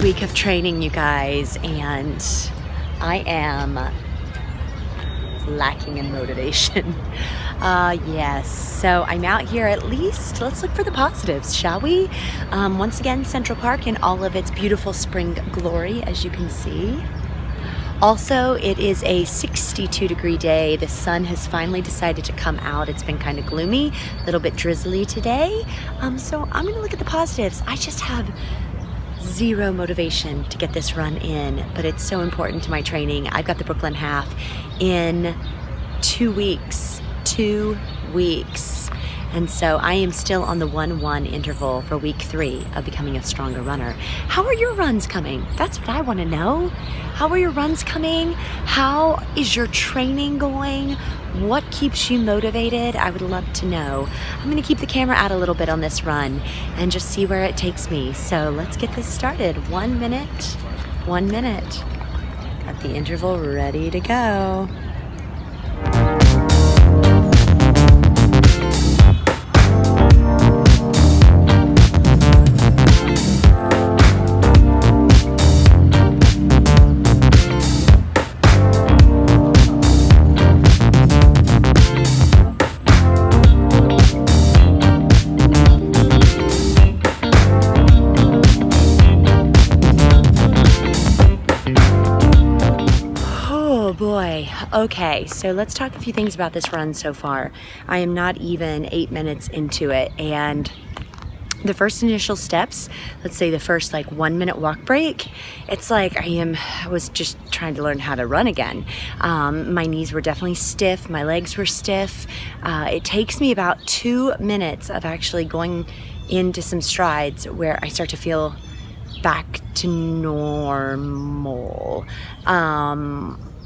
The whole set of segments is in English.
week of training, you guys, and I am lacking in motivation. Yes, so I'm out here. At least let's look for the positives, shall we? Once again, Central Park in all of its beautiful spring glory, as you can see. Also, it is a 62-degree day. The sun has finally decided to come out. It's been kind of gloomy, a little bit drizzly today. So I'm gonna look at the positives. I just have zero motivation to get this run in, but it's so important to my training. I've got the Brooklyn Half in 2 weeks. 2 weeks. And so I am still on the 1-1 interval for week 3 of becoming a stronger runner. How are your runs coming? That's what I want to know. How are your runs coming? How is your training going? What keeps you motivated? I would love to know. I'm going to keep the camera out a little bit on this run and just see where it takes me. So let's get this started. 1 minute, 1 minute. Got the interval ready to go. Boy, okay, so let's talk a few things about this run so far. I am not even 8 minutes into it, and the first initial steps, let's say the first like 1 minute walk break, it's like I was just trying to learn how to run again. My knees were definitely stiff, my legs were stiff. It takes me about 2 minutes of actually going into some strides where I start to feel back to normal.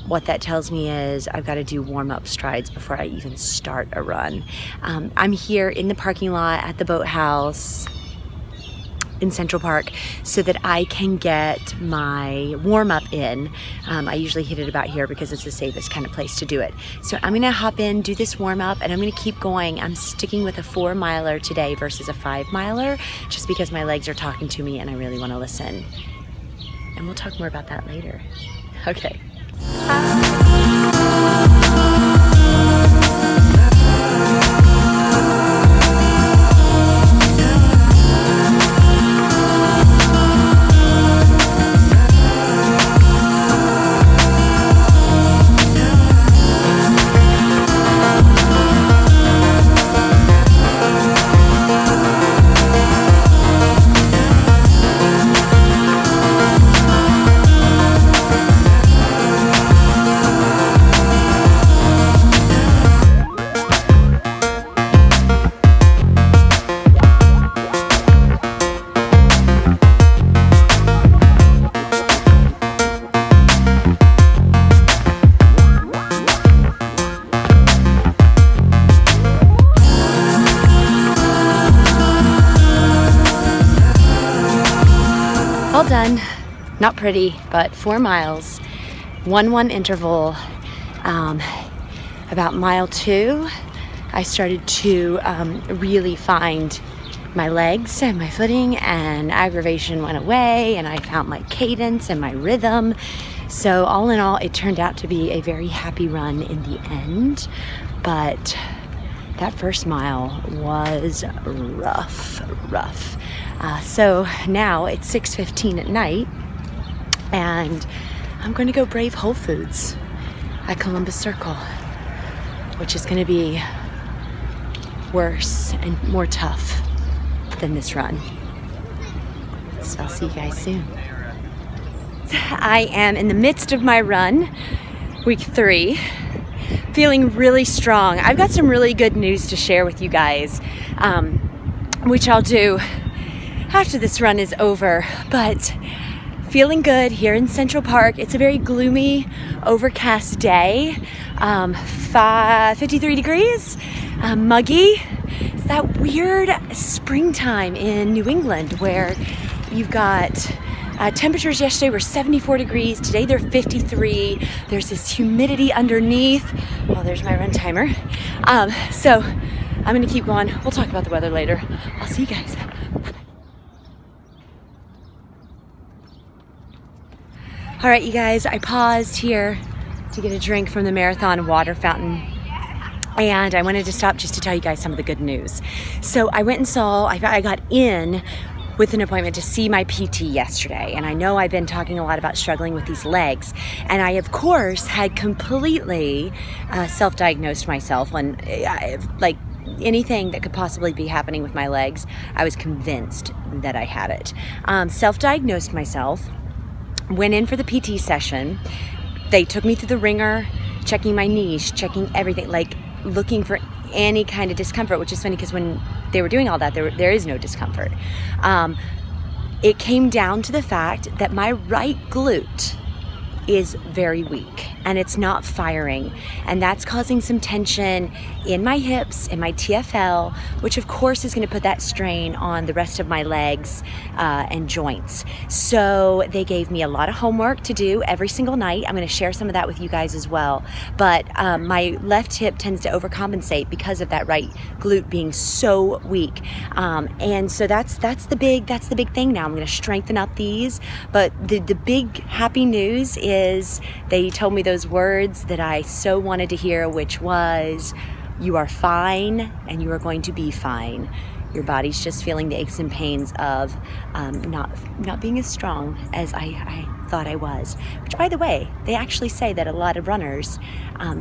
What that tells me is I've got to do warm-up strides before I even start a run. I'm here in the parking lot at the boathouse in Central Park so that I can get my warm-up in. I usually hit it about here because it's the safest kind of place to do it. So I'm gonna hop in, do this warm-up, and I'm gonna keep going. I'm sticking with a 4-miler today versus a 5-miler just because my legs are talking to me and I really want to listen. And we'll talk more about that later. Okay. All done. Not pretty, but 4 miles, 1-1 interval. About mile 2, I started to really find my legs and my footing, and aggravation went away, and I found my cadence and my rhythm. So all in all, it turned out to be a very happy run in the end, but that first mile was rough. So now it's 6:15 at night, and I'm going to go brave Whole Foods at Columbus Circle, which is going to be worse and more tough than this run. So I'll see you guys soon. I am in the midst of my run, week 3, feeling really strong. I've got some really good news to share with you guys, which I'll do after this run is over, but feeling good here in Central Park. It's a very gloomy, overcast day, 53 degrees, muggy. It's that weird springtime in New England where you've got temperatures yesterday were 74 degrees, today they're 53. There's this humidity underneath. Oh, there's my run timer. So I'm gonna keep going. We'll talk about the weather later. I'll see you guys. All right, you guys, I paused here to get a drink from the marathon water fountain. And I wanted to stop just to tell you guys some of the good news. So I went and I got in with an appointment to see my PT yesterday. And I know I've been talking a lot about struggling with these legs. And I, of course, had completely self-diagnosed myself when, like, anything that could possibly be happening with my legs, I was convinced that I had it. Self-diagnosed myself, went in for the PT session. They took me through the ringer, checking my knees, checking everything, like looking for any kind of discomfort, which is funny because when they were doing all that, there is no discomfort. It came down to the fact that my right glute is very weak and it's not firing, and that's causing some tension in my hips, in my TFL, which of course is going to put that strain on the rest of my legs and joints. So they gave me a lot of homework to do every single night. I'm going to share some of that with you guys as well, but my left hip tends to overcompensate because of that right glute being so weak, and so that's the big thing now. I'm going to strengthen up these, but the big happy news is they told me those words that I so wanted to hear, which was, you are fine and you are going to be fine. Your body's just feeling the aches and pains of not being as strong as I thought I was. Which, by the way, they actually say that a lot of runners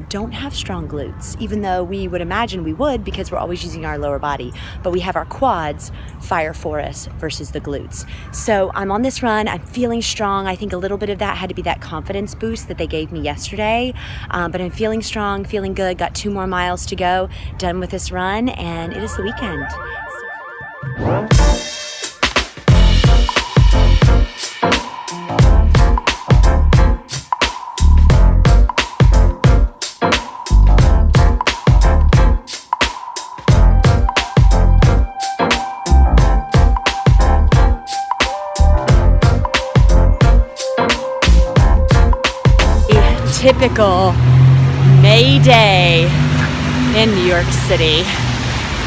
don't have strong glutes, even though we would imagine we would because we're always using our lower body. But we have our quads fire for us versus the glutes. So I'm on this run. I'm feeling strong. I think a little bit of that had to be that confidence boost that they gave me yesterday. But I'm feeling strong, feeling good. Got 2 more miles to go. Done with this run, and it is the weekend. Typical May Day in New York City.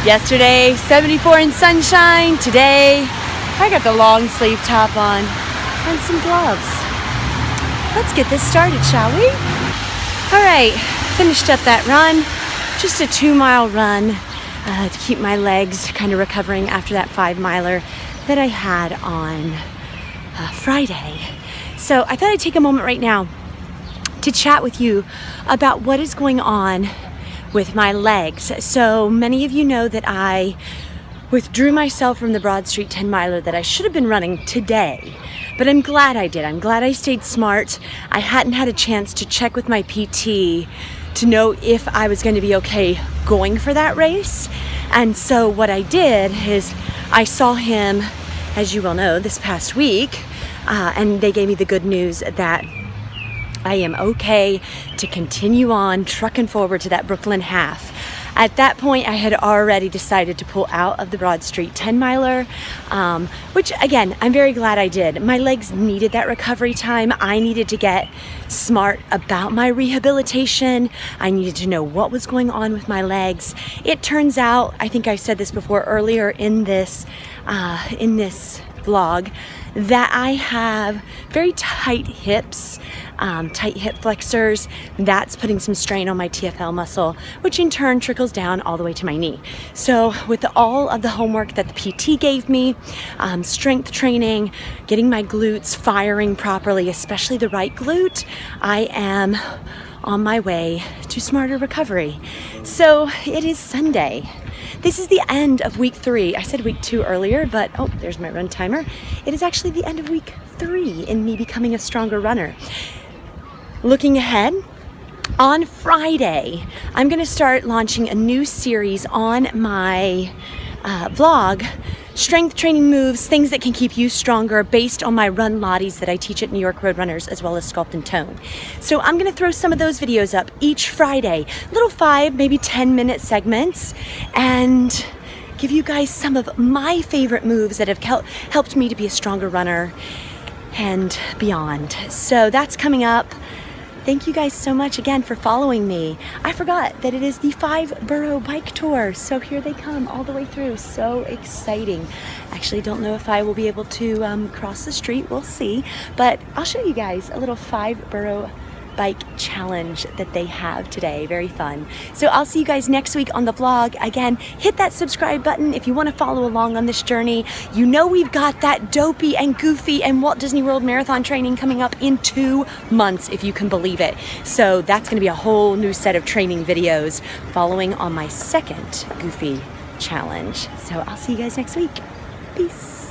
Yesterday, 74 and sunshine. Today, I got the long sleeve top on and some gloves. Let's get this started, shall we? All right, finished up that run. Just a 2-mile run to keep my legs kind of recovering after that 5-miler that I had on Friday. So I thought I'd take a moment right now to chat with you about what is going on with my legs. So many of you know that I withdrew myself from the Broad Street 10-miler that I should have been running today, but I'm glad I did. I'm glad I stayed smart. I hadn't had a chance to check with my PT to know if I was going to be okay going for that race. And so what I did is I saw him, as you well know, this past week, and they gave me the good news that I am okay to continue on trucking forward to that Brooklyn half. At that point, I had already decided to pull out of the Broad Street 10-miler, which, again, I'm very glad I did. My legs needed that recovery time. I needed to get smart about my rehabilitation. I needed to know what was going on with my legs. It turns out, I think I said this before earlier in this vlog, that I have very tight hips, tight hip flexors. That's putting some strain on my TFL muscle, which in turn trickles down all the way to my knee. So with all of the homework that the PT gave me, strength training, getting my glutes firing properly, especially the right glute, I am on my way to smarter recovery. So it is Sunday. This is the end of week 3. I said week 2 earlier, but oh, there's my run timer. It is actually the end of week 3 in me becoming a stronger runner. Looking ahead, on Friday, I'm going to start launching a new series on my vlog, strength training moves, things that can keep you stronger based on my run lotties that I teach at New York Road Runners, as well as Sculpt and Tone. So I'm going to throw some of those videos up each Friday, little 5, maybe 10-minute segments, and give you guys some of my favorite moves that have helped me to be a stronger runner and beyond. So that's coming up. Thank you guys so much again for following me. I forgot that it is the 5-borough bike tour. So here they come all the way through. So exciting. Actually, don't know if I will be able to cross the street. We'll see. But I'll show you guys a little 5-borough bike challenge that they have today. Very fun. So I'll see you guys next week on the vlog. Again, hit that subscribe button if you want to follow along on this journey. You know we've got that Dopey and Goofy and Walt Disney World Marathon training coming up in 2 months, if you can believe it. So that's going to be a whole new set of training videos following on my second Goofy challenge. So I'll see you guys next week. Peace.